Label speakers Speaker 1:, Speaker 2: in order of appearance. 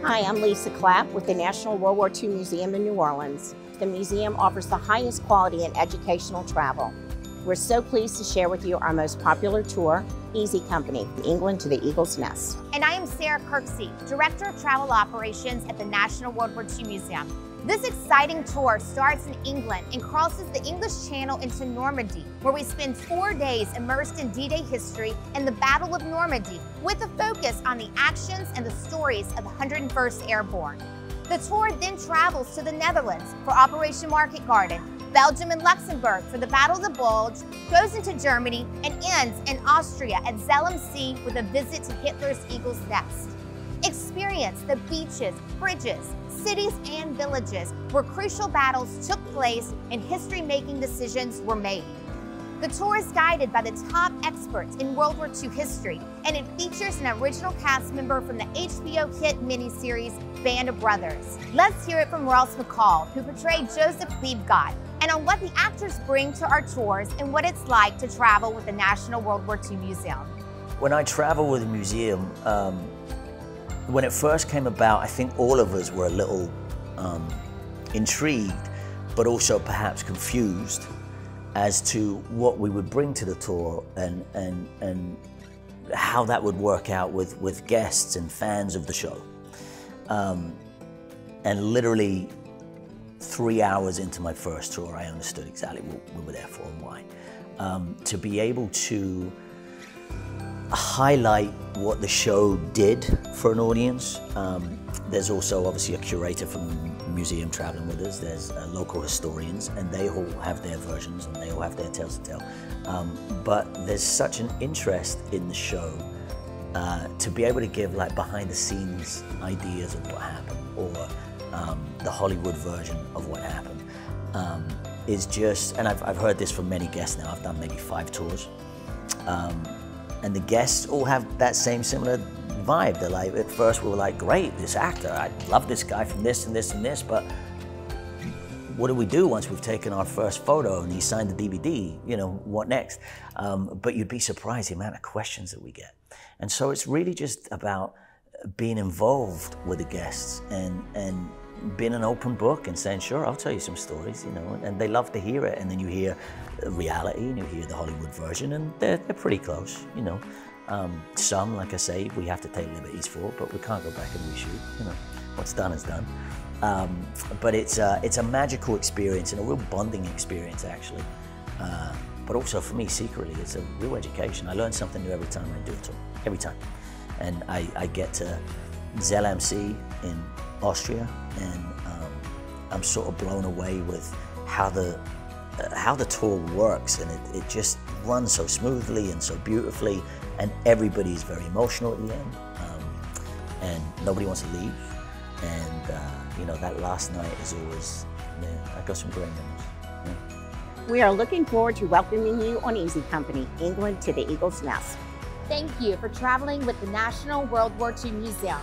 Speaker 1: Hi, I'm Lisa Clapp with the National World War II Museum in New Orleans. The museum offers the highest quality in educational travel. We're so pleased to share with you our most popular tour, Easy Company, from England to the Eagle's Nest.
Speaker 2: And I am Sarah Kirksey, Director of Travel Operations at the National World War II Museum. This exciting tour starts in England and crosses the English Channel into Normandy, where we spend 4 days immersed in D-Day history and the Battle of Normandy, with a focus on the actions and the stories of the 101st Airborne. The tour then travels to the Netherlands for Operation Market Garden, Belgium and Luxembourg for the Battle of the Bulge, goes into Germany, and ends in Austria at Zell am See with a visit to Hitler's Eagle's Nest. Experience the beaches, bridges, cities, and villages where crucial battles took place and history-making decisions were made. The tour is guided by the top experts in World War II history, and it features an original cast member from the HBO hit miniseries Band of Brothers. Let's hear it from Ross McCall, who portrayed Joseph Liebgott, and on what the actors bring to our tours and what it's like to travel with the National World War II Museum.
Speaker 3: When I travel with a museum, when it first came about, I think all of us were a little intrigued, but also perhaps confused as to what we would bring to the tour and how that would work out with guests and fans of the show. And literally 3 hours into my first tour, I understood exactly what we were there for and why. To be able to highlight what the show did for an audience. There's also obviously a curator from the museum traveling with us. There's local historians, and they all have their versions and they all have their tales to tell. But there's such an interest in the show to be able to give like behind the scenes ideas of what happened, or the Hollywood version of what happened, is just, and I've heard this from many guests now. I've done maybe 5 tours. And the guests all have that same similar vibe. They're like, at first we were like, great, this actor, I love this guy from this and this and this, but what do we do once we've taken our first photo and he signed the DVD? You know, what next? But you'd be surprised the amount of questions that we get. And so it's really just about being involved with the guests and being an open book and saying, sure, I'll tell you some stories, you know, and they love to hear it. And then you hear reality and you hear the Hollywood version, and they're pretty close, you know. Some, like I say, we have to take liberties for, but we can't go back and reshoot, you know. What's done is done. But it's a magical experience and a real bonding experience, actually. But also for me, secretly, it's a real education. I learn something new every time I do a tour, every time. And I get to Zell am See in Austria, and I'm sort of blown away with how the tour works, and it just runs so smoothly and so beautifully, and everybody's very emotional at the end, and nobody wants to leave, and you know, that last night is always, I got some great memories. Yeah.
Speaker 1: We are looking forward to welcoming you on Easy Company, England to the Eagle's Nest.
Speaker 2: Thank you for traveling with the National World War II Museum.